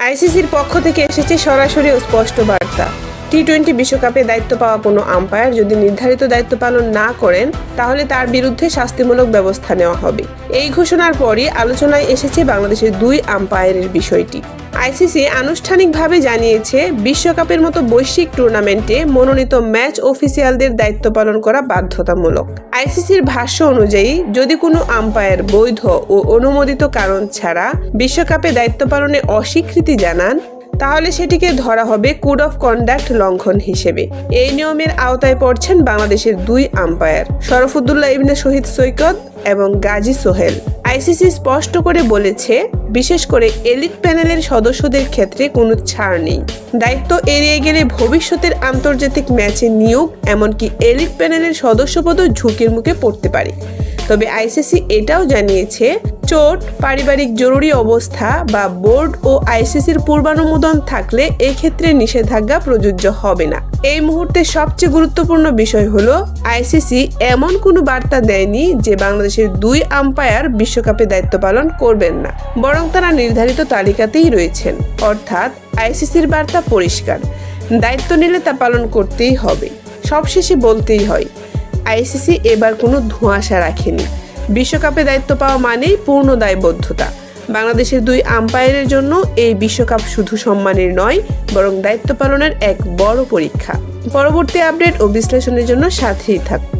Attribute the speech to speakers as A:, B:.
A: আইসিসির পক্ষ থেকে এসেছে সরাসরি ও স্পষ্ট বার্তা। টি-20 বিশ্বকাপে দায়িত্ব পাওয়া কোনো আম্পায়ার যদি নির্ধারিত দায়িত্ব পালন না করেন তাহলে তার বিরুদ্ধে শাস্তিমূলক ব্যবস্থা নেওয়া হবে। এই ঘোষণার পরই আলোচনায় এসেছে বাংলাদেশের 2 আম্পায়ারের বিষয়টি। আইসিসি আনুষ্ঠানিকভাবে জানিয়েছে বিশ্বকাপের মতো বৈশ্বিক টুর্নামেন্টে মনোনীত ম্যাচ অফিসিয়ালদের দায়িত্ব পালন করা বাধ্যতামূলক। আইসিসির ভাষ্য অনুযায়ী যদি কোনো আম্পায়ার বৈধ ও অনুমোদিত কারণ ছাড়া বিশ্বকাপে দায়িত্ব পালনে অস্বীকৃতি জানান তাহলে সেটিকে ধরা হবে কোড অফ কন্ডাক্ট লঙ্ঘন হিসেবে। এই নিয়মের আওতায় পড়ছেন বাংলাদেশের 2 আম্পায়ার শরফুদ্দুল্লাহ ইবনে শহীদ সৈকত এবং গাজী সোহেল। আইসিসি স্পষ্ট করে বলেছে, বিশেষ করে এলিট প্যানেলের সদস্যদের ক্ষেত্রে কোনো ছাড় নেই। দায়িত্ব এড়িয়ে গেলে ভবিষ্যতের আন্তর্জাতিক ম্যাচে নিয়োগ এমনকি এলিট প্যানেলের সদস্যপদও ঝুঁকির মুখে পড়তে পারে। তবে আইসিসি এটাও জানিয়েছে, চোট, পারিবারিক জরুরি অবস্থা বা বোর্ড ও আইসিসির পূর্বানুমোদন থাকলে এক্ষেত্রে নিষেধাজ্ঞা প্রযোজ্য হবে না। এই মুহূর্তে সবচেয়ে গুরুত্বপূর্ণ বিষয় হলো আইসিসি এমন কোনো বার্তা দেয়নি যে বাংলাদেশের 2 আম্পায়ার বিশ্বকাপে দায়িত্ব পালন করবেন না, বরং তারা নির্ধারিত তালিকাতেই রয়েছেন। অর্থাৎ আইসিসির বার্তা পরিষ্কার, দায়িত্ব নিলে তা পালন করতেই হবে। সবশেষে বলতেই হয়, আইসিসি এবার কোনো ধোঁয়াশা রাখেনি। বিশ্বকাপে দায়িত্ব পাওয়া মানেই পূর্ণ দায়বদ্ধতা। বাংলাদেশের 2 আম্পায়ারের জন্য এই বিশ্বকাপ শুধু সম্মানের নয়, বরং দায়িত্ব পালনের এক বড় পরীক্ষা। পরবর্তী আপডেট ও বিশ্লেষণের জন্য সাথেই থাকুন।